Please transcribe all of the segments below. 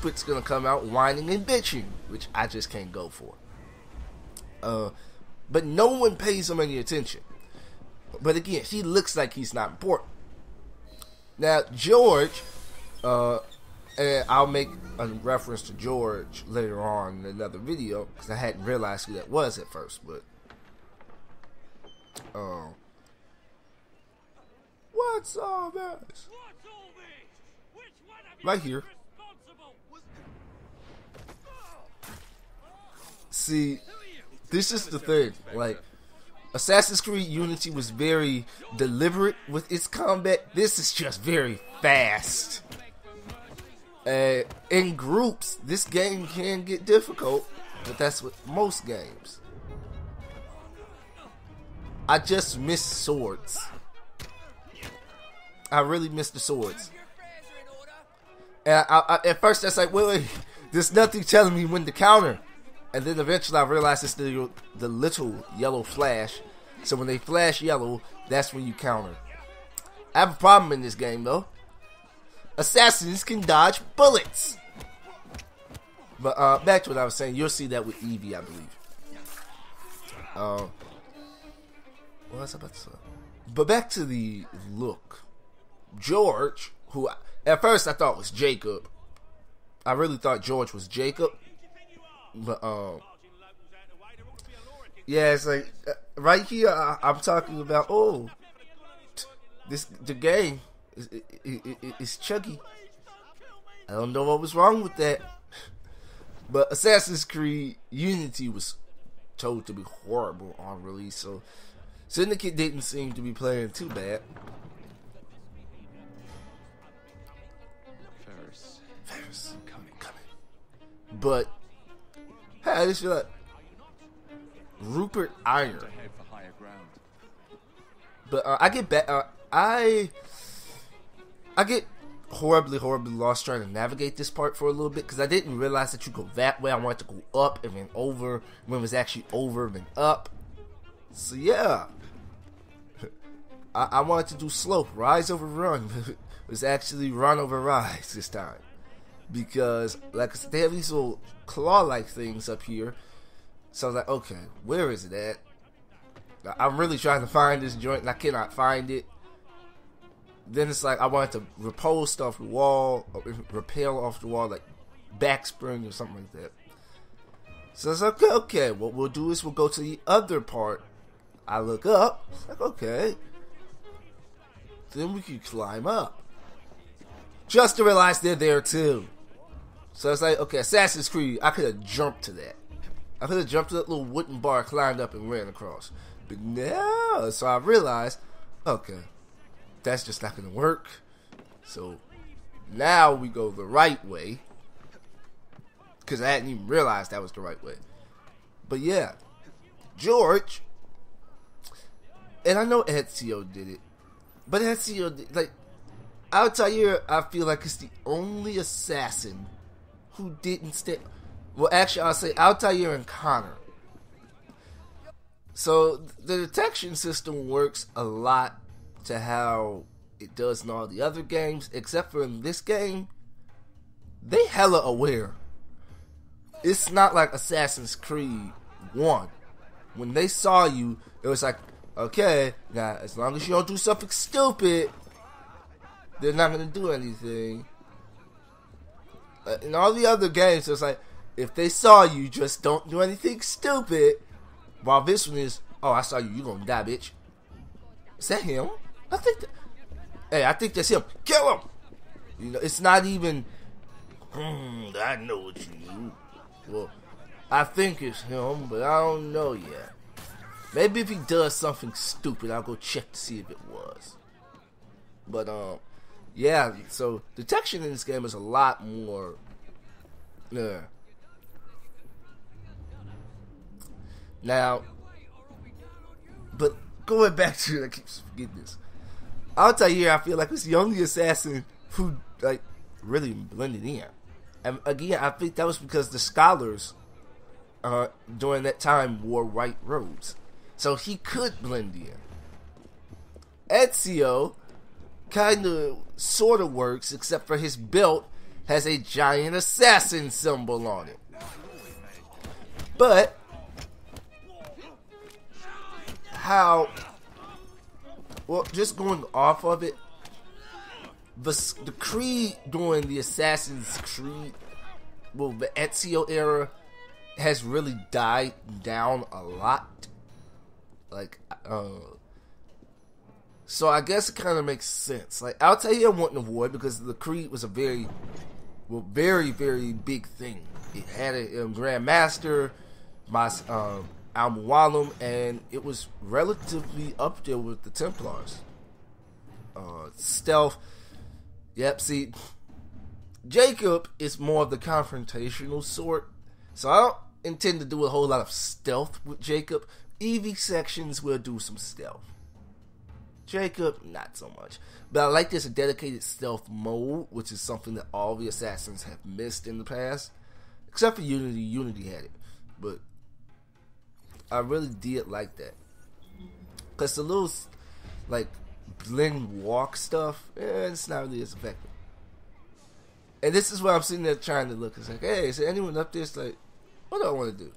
Cupid's gonna come out whining and bitching, which I just can't go for. But no one pays him any attention. But again, he looks like he's not important. Now, George, and I'll make a reference to George later on in another video, because I hadn't realized who that was at first, but what's all this? Right here. See, this is the thing, like, Assassin's Creed Unity was very deliberate with its combat. This is just very fast. In groups, this game can get difficult, but that's with most games. I just miss swords. I really miss the swords. And at first I was like, wait, there's nothing telling me when to counter. And then eventually I realized it's the little yellow flash. So when they flash yellow, that's when you counter. I have a problem in this game though. Assassins can dodge bullets. But back to what I was saying, you'll see that with eyvie, I believe. What was I about to say? But back to the look. George, who at first I thought was Jacob. I really thought George was Jacob. But yeah, it's like right here I'm talking about. Oh, the game is chuggy. I don't know what was wrong with that. But Assassin's Creed Unity was told to be horrible on release, so Syndicate didn't seem to be playing too bad. Ferris, coming. But hey, I just feel like Rupert Iron. But I get back. I get horribly lost trying to navigate this part for a little bit because I didn't realize that you go that way. I wanted to go up and then over when it was actually over and then up. So yeah, I wanted to do slope, rise over run. It was actually run over rise this time because, like I said, they have these little claw-like things up here. So I was like, okay, where is it at? I'm really trying to find this joint and I cannot find it. Then it's like I wanted to repulse off the wall, or repel off the wall, like backspring or something like that. So it's like, okay, what we'll do is we'll go to the other part. I look up, it's like, okay, then we can climb up. Just to realize they're there too. So it's like, okay, Assassin's Creed, I could have jumped to that. I could have jumped to that little wooden bar, climbed up, and ran across. But no, so I realized, okay, that's just not going to work. So now we go the right way. Because I hadn't even realized that was the right way. But yeah, George, and I know Ezio did it, but Ezio, like, Altair, I feel like it's the only assassin who didn't stay. Well, actually, I'll say Altair and Connor. So the detection system works a lot to how it does in all the other games, except for in this game, they hella aware. It's not like Assassin's Creed 1. When they saw you, it was like, okay, now as long as you don't do something stupid, they're not going to do anything. In all the other games, it's like, if they saw you, just don't do anything stupid. While this one is, oh, I saw you, you gonna die, bitch. Is that him? I think that's him. Kill him! You know, it's not even, I know what you do. Well, I think it's him, but I don't know yet. Maybe if he does something stupid, I'll go check to see if it was. But, yeah, so detection in this game is a lot more, Now, but going back to, I keep forgetting this. Altair, I feel like it's the only assassin who, like, really blended in. And again, I think that was because the scholars during that time wore white robes. So he could blend in. Ezio kind of sort of works, except for his belt has a giant assassin symbol on it. But how, well, just going off of it, the Creed during the Assassin's Creed, well, the Ezio era has really died down a lot. Like, so I guess it kind of makes sense. Like, I'll tell you I wouldn't avoid, because the Creed was a very, very big thing. It had a Grand Master, Al-Mualim, and it was relatively up there with the Templars. Stealth. Yep, see, Jacob is more of the confrontational sort, so I don't intend to do a whole lot of stealth with Jacob. Eyvie sections will do some stealth. Jacob, not so much. But I like this dedicated stealth mode, which is something that all the assassins have missed in the past. Except for Unity. Unity had it. But I really did like that. Because the little, like, blend walk stuff, it's not really as effective. And this is where I'm sitting there trying to look. It's like, hey, is there anyone up there? It's like, what do I want to do?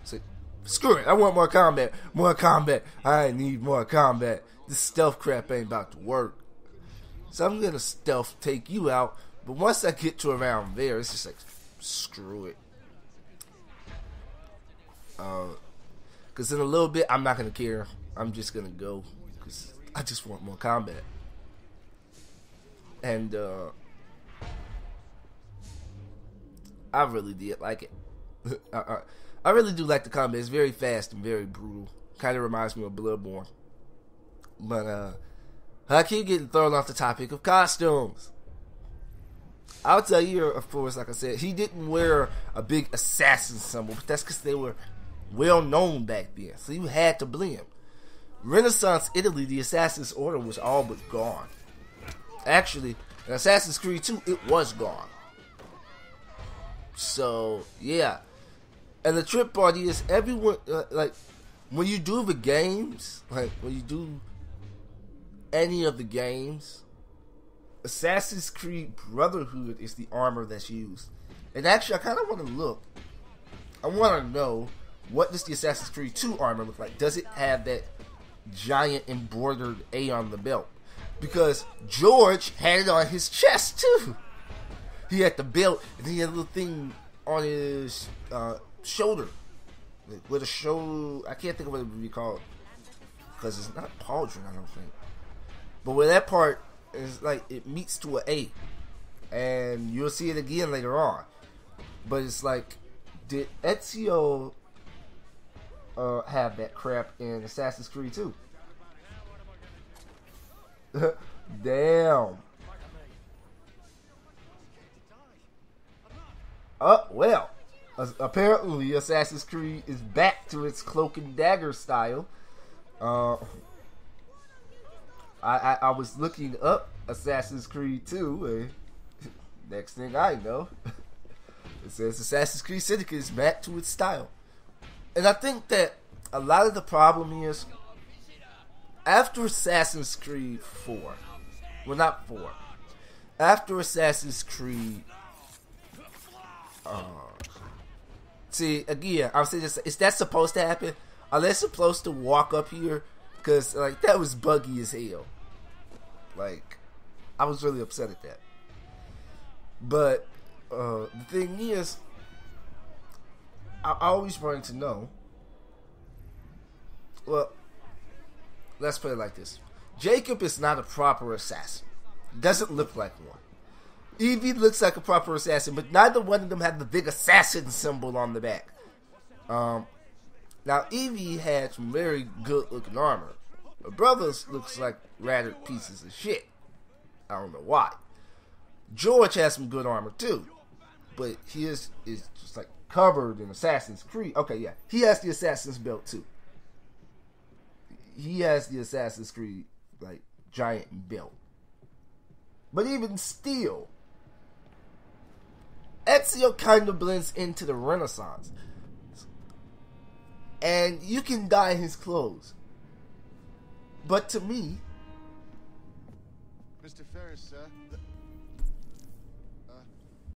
It's like, screw it, I want more combat. More combat. I need more combat. This stealth crap ain't about to work. So I'm gonna stealth take you out. But once I get to around there, it's just like, screw it. Because in a little bit, I'm not gonna care. I'm just gonna go. Because I just want more combat. And I really did like it. I really do like the combat. It's very fast and very brutal. Kind of reminds me of Bloodborne. But I keep getting thrown off the topic of costumes. I'll tell you, of course, like I said, he didn't wear a big assassin symbol, but that's because they were well known back then. So you had to blend. Renaissance Italy, the Assassin's Order was all but gone. Actually, in Assassin's Creed 2, it was gone. So, yeah. And the trip party is everyone, like, when you do the games, like, when you do any of the games, Assassin's Creed Brotherhood is the armor that's used. And actually, I kind of want to look. I want to know, what does the Assassin's Creed 2 armor look like? Does it have that giant embroidered A on the belt? Because George had it on his chest, too. He had the belt, and he had a little thing on his shoulder. With a shoulder, I can't think of what it would be called. Because it's not pauldron, I don't think. But where that part is like, it meets to an A. And you'll see it again later on. But it's like, did Ezio have that crap in Assassin's Creed 2? Damn. Well, apparently Assassin's Creed is back to its cloak and dagger style. I was looking up Assassin's Creed 2, and next thing I know, it says Assassin's Creed Syndicate is back to its style. And I think that a lot of the problem is, after Assassin's Creed 4, well, not 4, after Assassin's Creed, see, again, I'm saying this, is that supposed to happen? Are they supposed to walk up here? Because, like, that was buggy as hell. Like, I was really upset at that. But, the thing is, I always wanted to know, well, let's put it like this. Jacob is not a proper assassin. Doesn't look like one. Eyvie looks like a proper assassin, but neither one of them have the big assassin symbol on the back. Now, Eyvie had some very good-looking armor. Her brother's looks like ratted pieces of shit. I don't know why. George has some good armor, too. But his is just, like, covered in Assassin's Creed. Okay, yeah. He has the Assassin's belt, too. He has the Assassin's Creed, like, giant belt. But even still, Ezio kind of blends into the Renaissance. And you can dye his clothes. But to me, Mr. Ferris, sir.